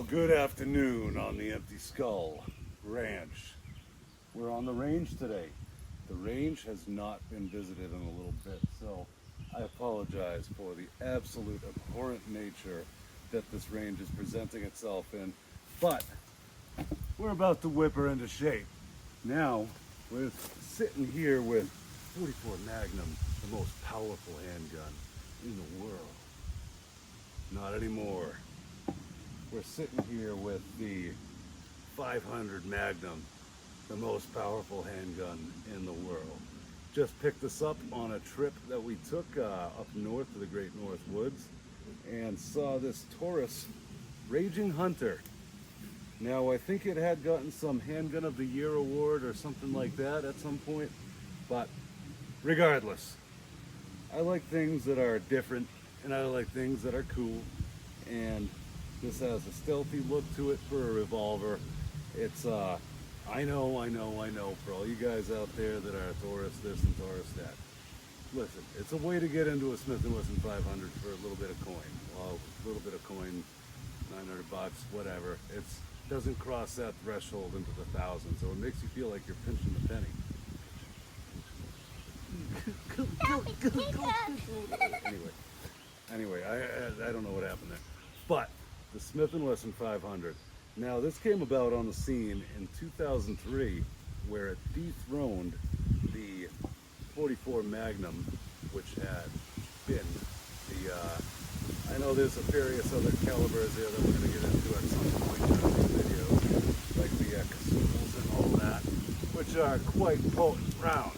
Well, good afternoon on the Empty Skull Ranch. We're on the range today. The range has not been visited in a little bit, so I apologize for the absolute abhorrent nature that this range is presenting itself in, but we're about to whip her into shape. Now, we're sitting here with 44 Magnum, the most powerful handgun in the world. Not anymore. We're sitting here with the 500 Magnum, the most powerful handgun in the world. Just picked this up on a trip that we took up north to the Great North Woods and saw this Taurus Raging Hunter. Now, I think it had gotten some Handgun of the Year award or something like that at some point, but regardless, I like things that are different and I like things that are cool, and this has a stealthy look to it for a revolver. It's, I know, for all you guys out there that are Taurus this and Taurus that. Listen, it's a way to get into a Smith & Wesson 500 for a little bit of coin. Well, a little bit of coin, 900 bucks, whatever. It doesn't cross that threshold into the thousands, so it makes you feel like you're pinching the penny. Anyway, I don't know what happened there. But the Smith & Wesson 500. Now, this came about on the scene in 2003, where it dethroned the 44 Magnum, which had been the, I know there's various other calibers there that we're going to get into at some point in the video, like the Casuals and all that, which are quite potent rounds.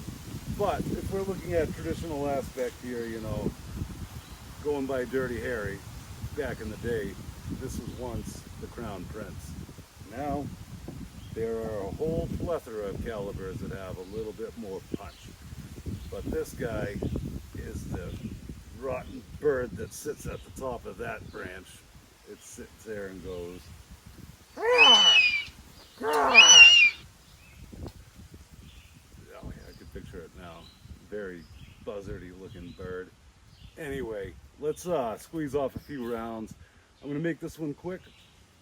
But if we're looking at traditional aspect here, you know, going by Dirty Harry, back in the day, this was once the Crown Prince. Now, there are a whole plethora of calibers that have a little bit more punch. But this guy is the rotten bird that sits at the top of that branch. It sits there and goes, "Roar! Roar!" Oh yeah, I can picture it now. Very buzzardy looking bird. Anyway, let's squeeze off a few rounds. I'm going to make this one quick.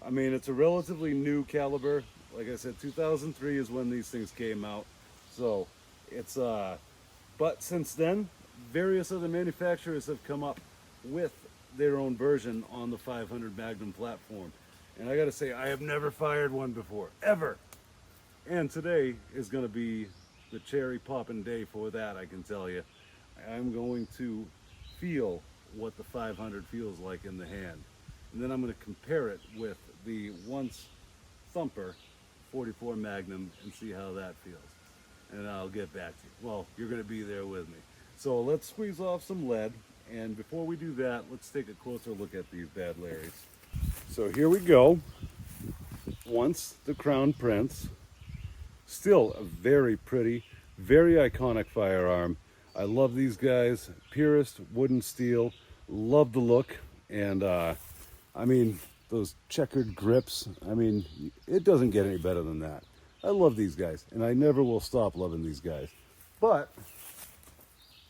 I mean, it's a relatively new caliber. Like I said, 2003 is when these things came out. So it's, but since then, various other manufacturers have come up with their own version on the 500 Magnum platform. And I got to say, I have never fired one before, ever. And today is going to be the cherry popping day for that, I can tell you. I'm going to feel what the 500 feels like in the hand. And then I'm going to compare it with the once thumper 44 Magnum and see how that feels. And I'll get back to you. Well, you're going to be there with me. So let's squeeze off some lead. And before we do that, let's take a closer look at these bad Larrys. So here we go. Once the Crown Prince. Still a very pretty, very iconic firearm. I love these guys. Purist wooden steel. Love the look. And I mean, those checkered grips. I mean, it doesn't get any better than that. I love these guys, and I never will stop loving these guys. But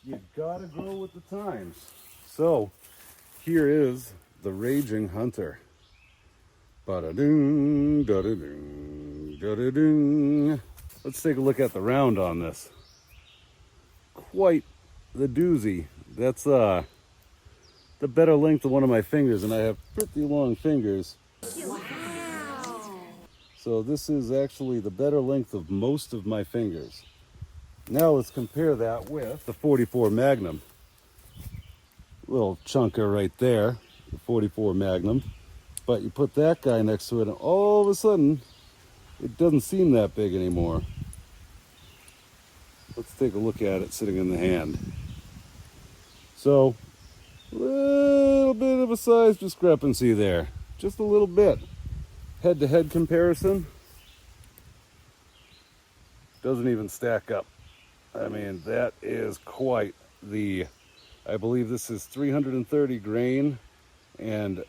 you gotta go with the times. So here is the Raging Hunter. Ba-da-ding, da-da-ding, da-da-ding. Let's take a look at the round on this. Quite the doozy. That's the better length of one of my fingers, and I have pretty long fingers. Wow. So this is actually the better length of most of my fingers. Now let's compare that with the 44 Magnum. Little chunker right there, the 44 Magnum. But you put that guy next to it, and all of a sudden, it doesn't seem that big anymore. Let's take a look at it sitting in the hand. So, a little bit of a size discrepancy there. Just a little bit. Head-to-head comparison doesn't even stack up. I mean, that is quite the, I believe this is 330 grain, and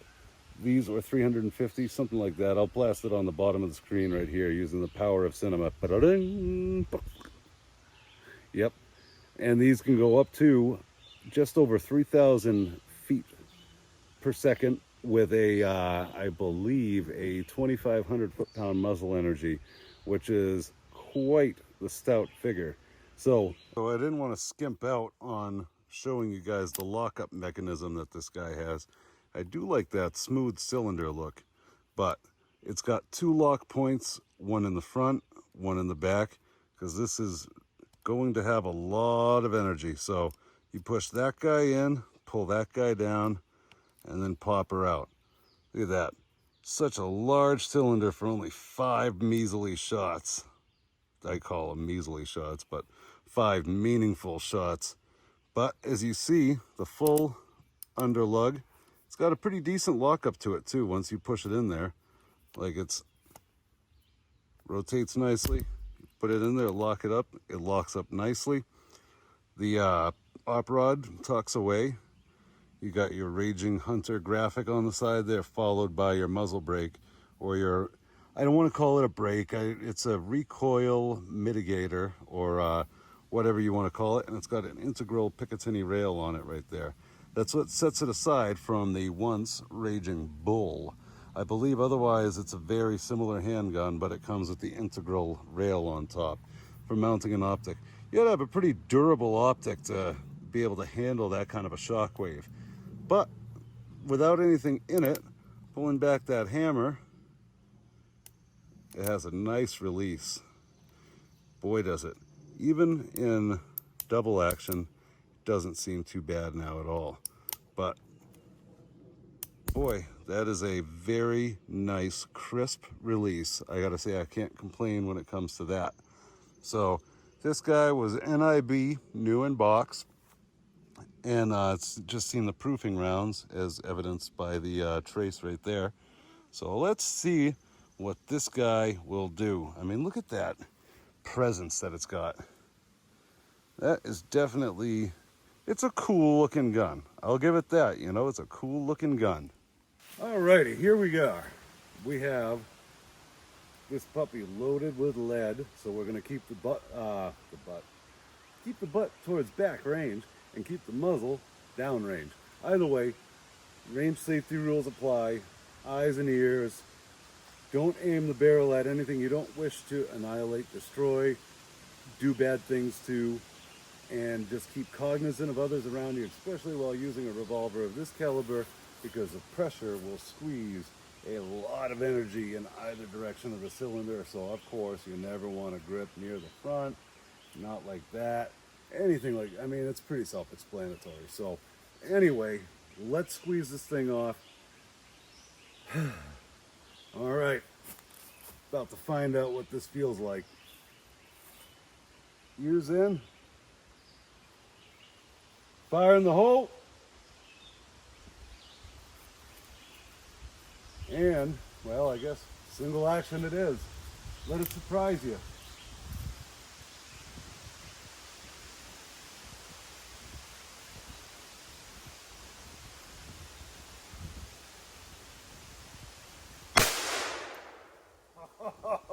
these are 350, something like that. I'll blast it on the bottom of the screen right here using the power of cinema. Yep. And these can go up to just over 3,000 feet per second with a, I believe, a 2,500 foot-pound muzzle energy, which is quite the stout figure. So I didn't want to skimp out on showing you guys the lockup mechanism that this guy has. I do like that smooth cylinder look, but it's got two lock points, one in the front, one in the back, because this is going to have a lot of energy. So you push that guy in, pull that guy down, and then pop her out. Look at that. Such a large cylinder for only 5 measly shots. I call them measly shots, but 5 meaningful shots. But as you see, the full underlug, it's got a pretty decent lockup to it too once you push it in there. Like, it's rotates nicely. You put it in there, lock it up, it locks up nicely. The op rod tucks away. You got your Raging Hunter graphic on the side there, followed by your muzzle brake, or your, I don't want to call it a brake, it's a recoil mitigator, or whatever you want to call it, and it's got an integral Picatinny rail on it right there. That's what sets it aside from the once Raging Bull. I believe otherwise it's a very similar handgun, but it comes with the integral rail on top for mounting an optic. You gotta have a pretty durable optic to be able to handle that kind of a shockwave. But without anything in it, pulling back that hammer, it has a nice release. Boy, does it. Even in double action, it doesn't seem too bad now at all. But boy, that is a very nice, crisp release. I gotta say, I can't complain when it comes to that. So this guy was NIB, new in box. And it's just seen the proofing rounds as evidenced by the trace right there. So let's see what this guy will do. I mean, look at that presence that it's got. That is definitely, it's a cool looking gun. I'll give it that, you know, it's a cool looking gun. Alrighty, here we go. We have this puppy loaded with lead, so we're gonna keep keep the butt towards back range and keep the muzzle downrange. Either way, range safety rules apply. Eyes and ears. Don't aim the barrel at anything you don't wish to annihilate, destroy, do bad things to, and just keep cognizant of others around you, especially while using a revolver of this caliber, because the pressure will squeeze a lot of energy in either direction of the cylinder. So of course you never want to grip near the front, not like that. Anything like, I mean, it's pretty self-explanatory. So anyway, let's squeeze this thing off. All right, about to find out what this feels like. Ears in, fire in the hole, and, well, I guess single action it is. Let it surprise you.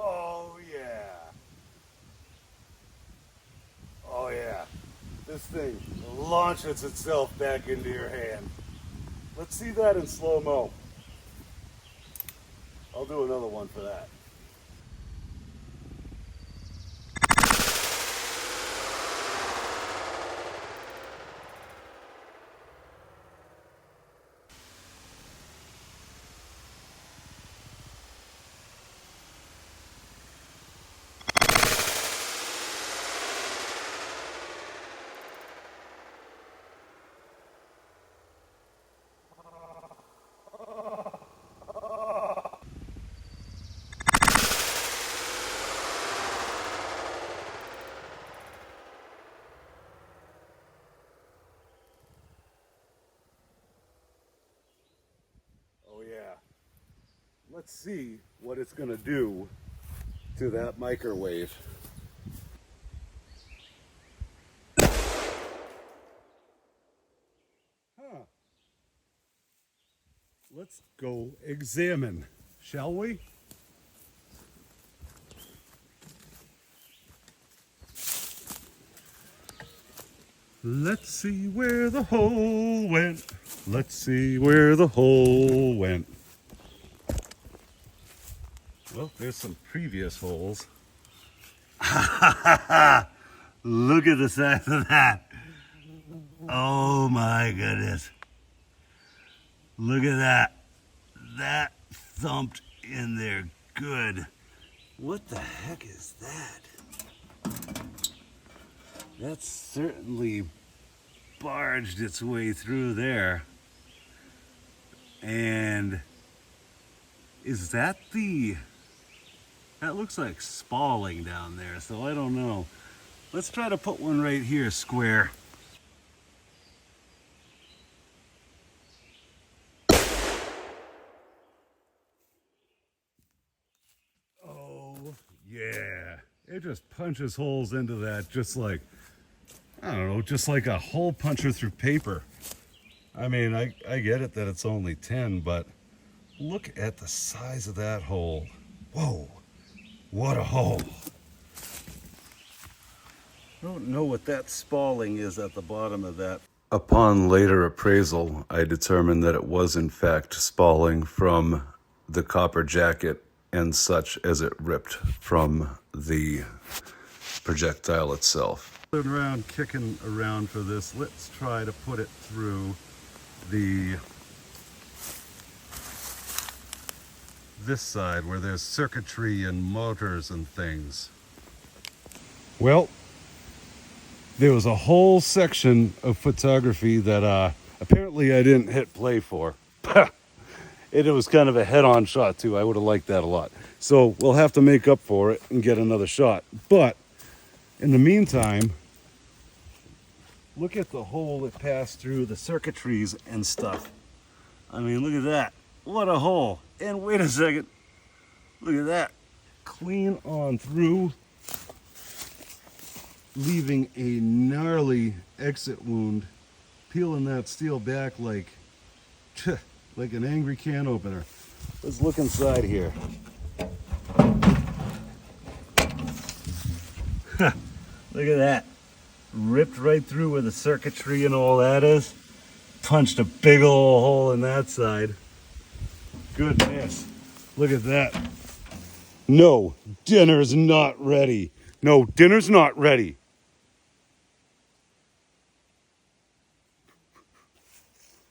Oh yeah. Oh yeah. This thing launches itself back into your hand. Let's see that in slow-mo. I'll do another one for that. Oh yeah. Let's see what it's gonna do to that microwave. Huh. Let's go examine, shall we? Let's see where the hole went. Let's see where the hole went. Well, there's some previous holes. Look at the size of that. Oh my goodness. Look at that. That thumped in there good. What the heck is that? That's certainly barged its way through there. And is that that looks like spalling down there, so I don't know. Let's try to put one right here square. Oh, yeah. It just punches holes into that just like, I don't know, just like a hole puncher through paper. I mean, I get it that it's only 10, but look at the size of that hole. Whoa, what a hole. I don't know what that spalling is at the bottom of that. Upon later appraisal, I determined that it was in fact spalling from the copper jacket and such as it ripped from the projectile itself. Around kicking around for this, let's try to put it through this side where there's circuitry and motors and things. Well, there was a whole section of photography that apparently I didn't hit play for. It was kind of a head-on shot too. I would have liked that a lot. So we'll have to make up for it and get another shot. But in the meantime, look at the hole that passed through the circuitries and stuff. I mean, look at that. What a hole. And wait a second. Look at that. Clean on through, leaving a gnarly exit wound, peeling that steel back like an angry can opener. Let's look inside here. Look at that. Ripped right through where the circuitry and all that is. Punched a big old hole in that side. Goodness. Look at that. No, dinner's not ready. No, dinner's not ready.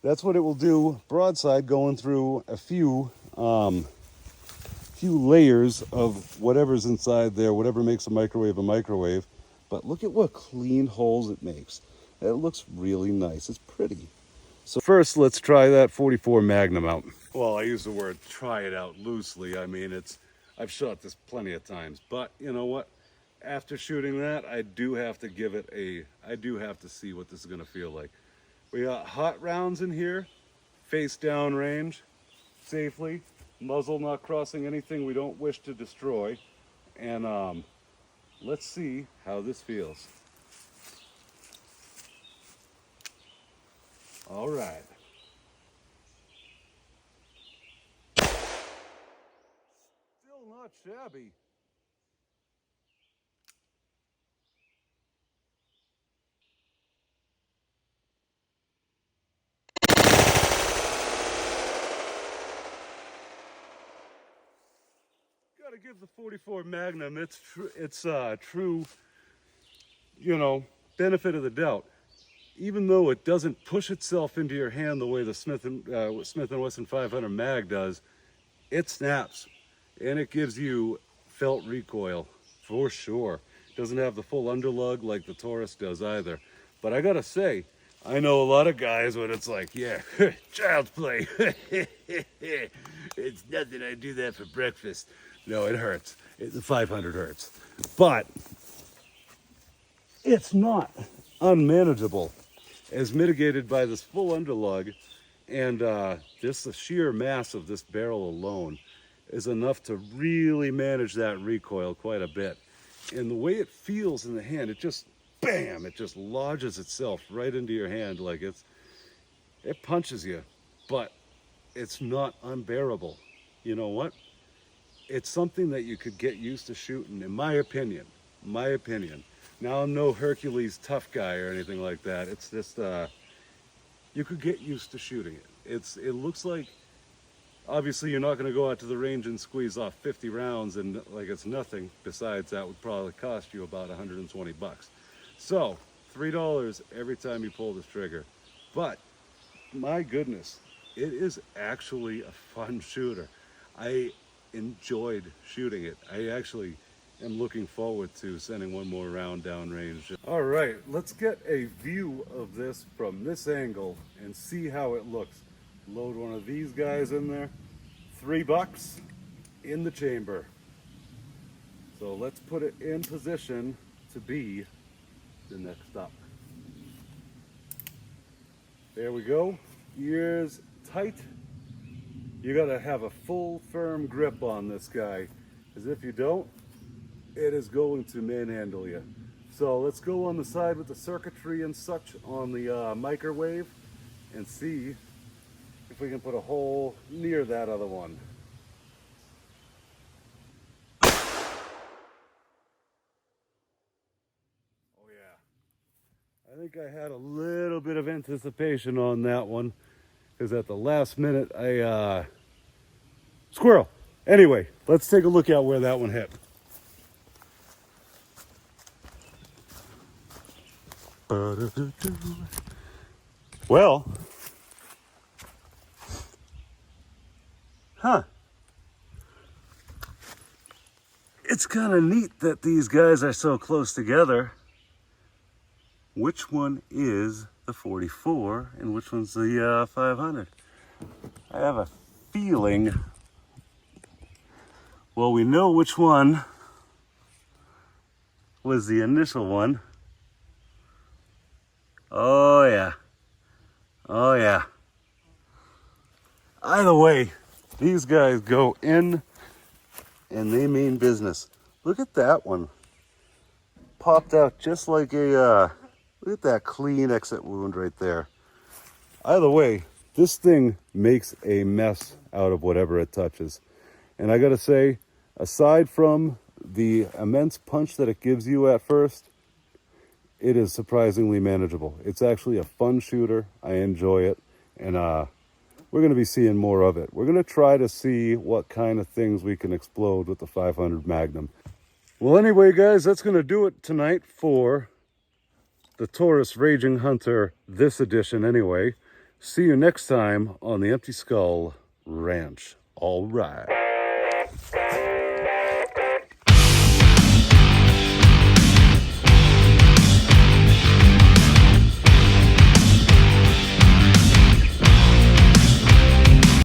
That's what it will do. Broadside going through a few layers of whatever's inside there, whatever makes a microwave. But look at what clean holes it makes. It looks really nice. It's pretty. So first, let's try that 44 Magnum out. Well, I use the word try it out loosely. I mean, I've shot this plenty of times, but you know what? After shooting that, I do have to see what this is gonna feel like. We got hot rounds in here, face down range, safely, muzzle not crossing anything we don't wish to destroy, and let's see how this feels. All right. Still not shabby. Gotta give the 44 Magnum its true, benefit of the doubt. Even though it doesn't push itself into your hand the way the Smith & Wesson 500 mag does, it snaps, and it gives you felt recoil for sure. Doesn't have the full underlug like the Taurus does either. But I gotta say, I know a lot of guys when it's like, yeah, child's play. It's nothing, I do that for breakfast. No, it hurts. The 500 hurts. But it's not unmanageable, as mitigated by this full underlug, and just the sheer mass of this barrel alone is enough to really manage that recoil quite a bit. And the way it feels in the hand, it just, bam, it just lodges itself right into your hand like it punches you, but it's not unbearable. You know what? It's something that you could get used to shooting, in my opinion. Now, I'm no Hercules tough guy or anything like that. It's just, you could get used to shooting it. It looks like, obviously you're not going to go out to the range and squeeze off 50 rounds and like it's nothing. Besides, that would probably cost you about 120 bucks. So $3 every time you pull this trigger. But my goodness, it is actually a fun shooter. I enjoyed shooting it. I actually am looking forward to sending one more round downrange. All right, let's get a view of this from this angle and see how it looks. Load one of these guys in there. $3 in the chamber. So let's put it in position to be the next up. There we go. Ears tight. You gotta have a full firm grip on this guy, because if you don't, it is going to manhandle you. So let's go on the side with the circuitry and such on the microwave and see if we can put a hole near that other one. Oh yeah. I think I had a little bit of anticipation on that one, because at the last minute I squirrel. Anyway, let's take a look at where that one hit. Well, it's kind of neat that these guys are so close together. Which one is the 44 and which one's the 500? I have a feeling, well, we know which one was the initial one. Oh yeah, oh yeah. Either way, these guys go in and they mean business. Look at that one. Popped out just like a, look at that clean exit wound right there. Either way, this thing makes a mess out of whatever it touches. And I gotta say, aside from the immense punch that it gives you at first, it is surprisingly manageable. It's actually a fun shooter. I enjoy it. And we're going to be seeing more of it. We're going to try to see what kind of things we can explode with the 500 Magnum. Well, anyway, guys, that's going to do it tonight for the Taurus Raging Hunter, this edition anyway. See you next time on the Empty Skull Ranch. All right.